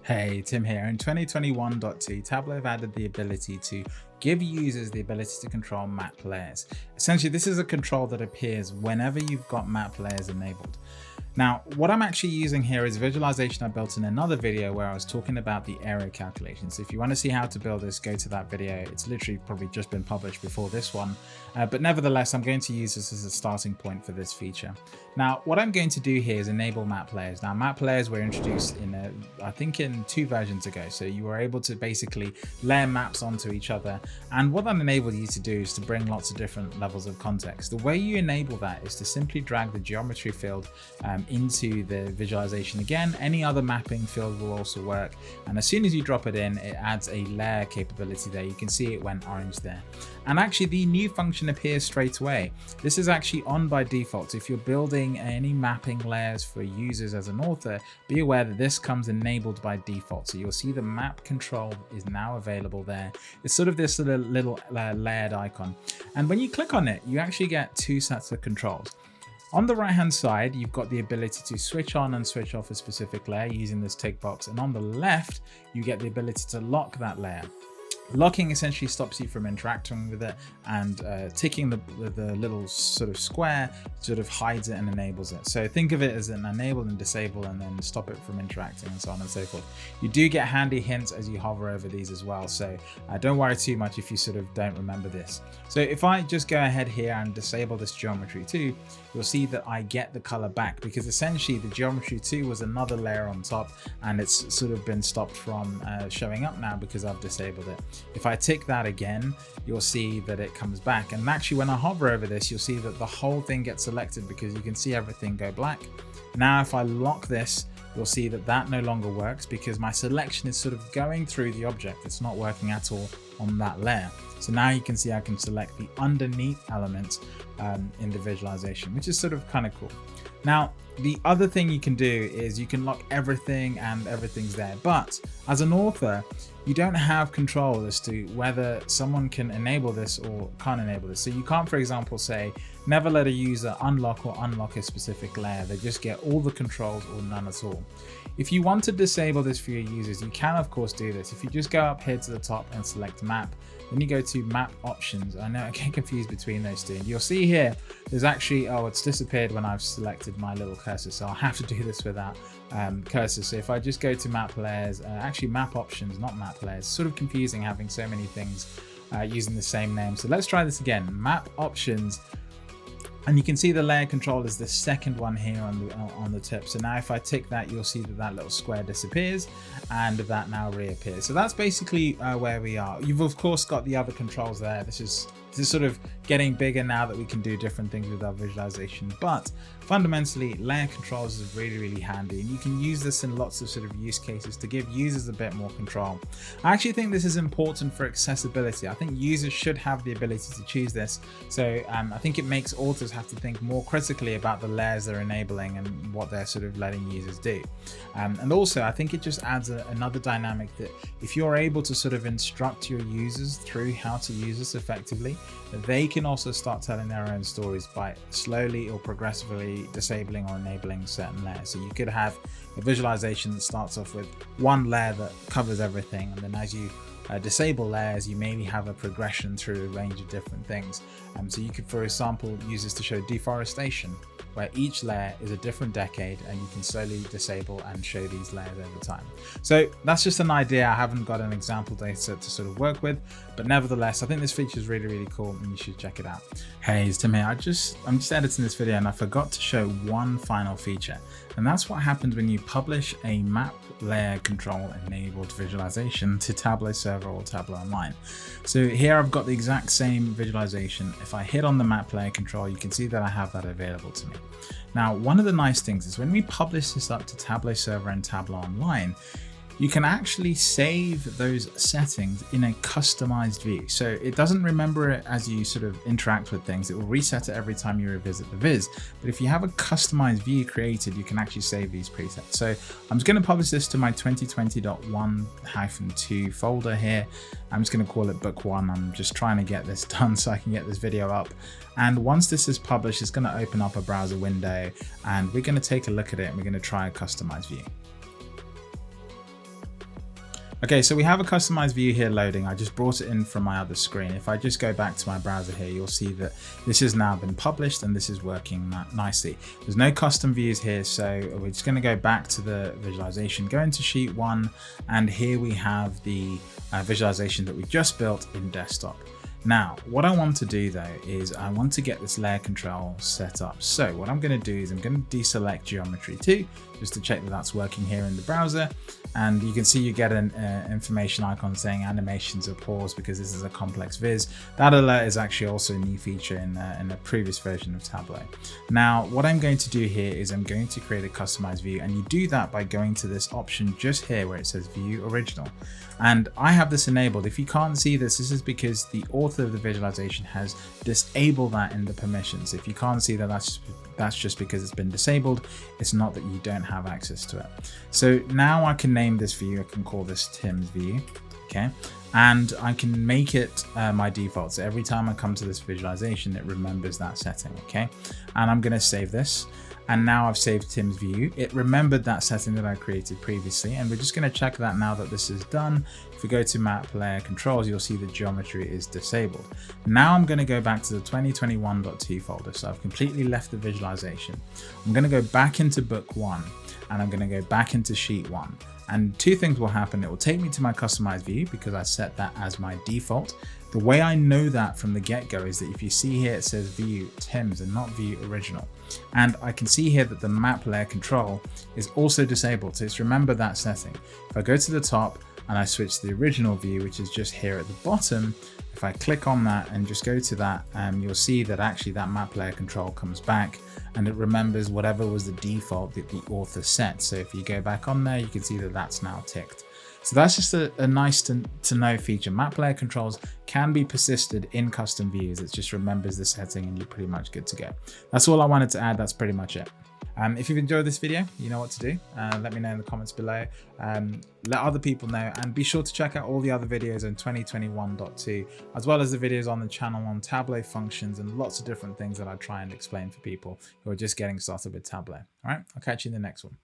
Hey, Tim here. In 2021.2, Tableau have added the ability to give users the ability to control map layers. Essentially, this is a control that appears whenever you've got map layers enabled. Now, what I'm actually using here is visualization I built in another video where I was talking about the area calculation. So if you want to see how to build this, go to that video. It's literally probably just been published before this one. But nevertheless, I'm going to use this as a starting point for this feature. Now, what I'm going to do here is enable map layers. Now, map layers were introduced I think in 2 versions ago. So you were able to basically layer maps onto each other. And what that enabled you to do is to bring lots of different levels of context. The way you enable that is to simply drag the geometry field into the visualization again. Any other mapping field will also work. And as soon as you drop it in, it adds a layer capability there. You can see it went orange there. And actually the new function appears straight away. This is actually on by default. If you're building any mapping layers for users as an author, be aware that this comes enabled by default. So you'll see the map control is now available there. It's sort of this little layered icon. And when you click on it, you actually get 2 sets of controls. On the right hand side, you've got the ability to switch on and switch off a specific layer using this tick box. And on the left, you get the ability to lock that layer. Locking essentially stops you from interacting with it, and ticking the little sort of square sort of hides it and enables it. So think of it as an enable and disable and then stop it from interacting and so on and so forth. You do get handy hints as you hover over these as well. So don't worry too much if you sort of don't remember this. So if I just go ahead here and disable this geometry 2, you'll see that I get the color back, because essentially the geometry 2 was another layer on top and it's sort of been stopped from showing up now because I've disabled it. If I tick that again, you'll see that it comes back. And actually when I hover over this, you'll see that the whole thing gets selected because you can see everything go black. Now, if I lock this, you'll see that that no longer works because my selection is sort of going through the object. It's not working at all on that layer. So now you can see I can select the underneath elements in the visualization, which is sort of kind of cool. Now, the other thing you can do is you can lock everything and everything's there. But as an author, you don't have control as to whether someone can enable this or can't enable this. So you can't, for example, say, never let a user unlock or unlock a specific layer. They just get all the controls or none at all. If you want to disable this for your users, you can of course do this. If you just go up here to the top and select map, then you go to map options. I know I get confused between those two. And you'll see here, there's actually, it's disappeared when I've selected my little cursor. So I'll have to do this without cursor. So if I just go to map layers, actually map options, not map layers, sort of confusing having so many things using the same name. So let's try this again, map options. And you can see the layer control is the second one here on the tip. So now if I tick that, you'll see that that little square disappears and that now reappears. So that's basically where we are. You've of course got the other controls there. This is sort of getting bigger now that we can do different things with our visualization. But fundamentally, layer controls is really, really handy. And you can use this in lots of sort of use cases to give users a bit more control. I actually think this is important for accessibility. I think users should have the ability to choose this. So I think it makes authors have to think more critically about the layers they're enabling and what they're sort of letting users do. And also, I think it just adds another dynamic that if you're able to sort of instruct your users through how to use this effectively, they can also start telling their own stories by slowly or progressively disabling or enabling certain layers. So you could have a visualization that starts off with one layer that covers everything, and then as you disable layers, you maybe have a progression through a range of different things. So you could, for example, use this to show deforestation, where each layer is a different decade and you can slowly disable and show these layers over time. So that's just an idea. I haven't got an example data to sort of work with, but nevertheless, I think this feature is really, really cool and you should check it out. Hey, it's Tim here. I'm just editing this video and I forgot to show one final feature. And that's what happens when you publish a map layer control enabled visualization to Tableau server or Tableau online. So here I've got the exact same visualization. If I hit on the map layer control, you can see that I have that available to me. Now, one of the nice things is when we publish this up to Tableau server and Tableau online, you can actually save those settings in a customized view. So it doesn't remember it as you sort of interact with things. It will reset it every time you revisit the viz. But if you have a customized view created, you can actually save these presets. So I'm just going to publish this to my 2020.1-2 folder here. I'm just going to call it book 1. I'm just trying to get this done so I can get this video up. And once this is published, it's going to open up a browser window and we're going to take a look at it and we're going to try a customized view. Okay, so we have a customized view here loading. I just brought it in from my other screen. If I just go back to my browser here, you'll see that this has now been published and this is working nicely. There's no custom views here, so we're just going to go back to the visualization, go into sheet 1, and here we have the visualization that we just built in desktop. Now, what I want to do though is I want to get this layer control set up. So what I'm going to do is I'm going to deselect geometry 2 just to check that that's working here in the browser. And you can see you get an information icon saying animations are paused because this is a complex viz. That alert is actually also a new feature in a previous version of Tableau. Now, what I'm going to do here is I'm going to create a customized view, and you do that by going to this option just here where it says View Original. And I have this enabled. If you can't see this, this is because the author of the visualization has disabled that in the permissions. If you can't see that, that's just because it's been disabled. It's not that you don't have access to it. So now I can name this view. I can call this Tim's view. Okay. And I can make it my default. So every time I come to this visualization, it remembers that setting. Okay. And I'm going to save this. And now I've saved Tim's view. It remembered that setting that I created previously, and we're just going to check that now that this is done. If we go to map layer controls, you'll see the geometry is disabled. Now I'm going to go back to the 2021.2 folder. So I've completely left the visualization. I'm going to go back into book 1, and I'm going to go back into sheet 1. And two things will happen. It will take me to my customized view because I set that as my default. The way I know that from the get-go is that if you see here, it says view Tim's and not view original. And I can see here that the map layer control is also disabled. So it's remember that setting. If I go to the top and I switch to the original view, which is just here at the bottom, if I click on that and just go to that, you'll see that actually that map layer control comes back and it remembers whatever was the default that the author set. So if you go back on there, you can see that that's now ticked. So that's just a nice to know feature. Map layer controls can be persisted in custom views. It just remembers the setting and you're pretty much good to go. That's all I wanted to add. That's pretty much it. If you've enjoyed this video, you know what to do. Let me know in the comments below. Let other people know, and be sure to check out all the other videos on 2021.2, as well as the videos on the channel on Tableau functions and lots of different things that I try and explain for people who are just getting started with Tableau. All right, I'll catch you in the next one.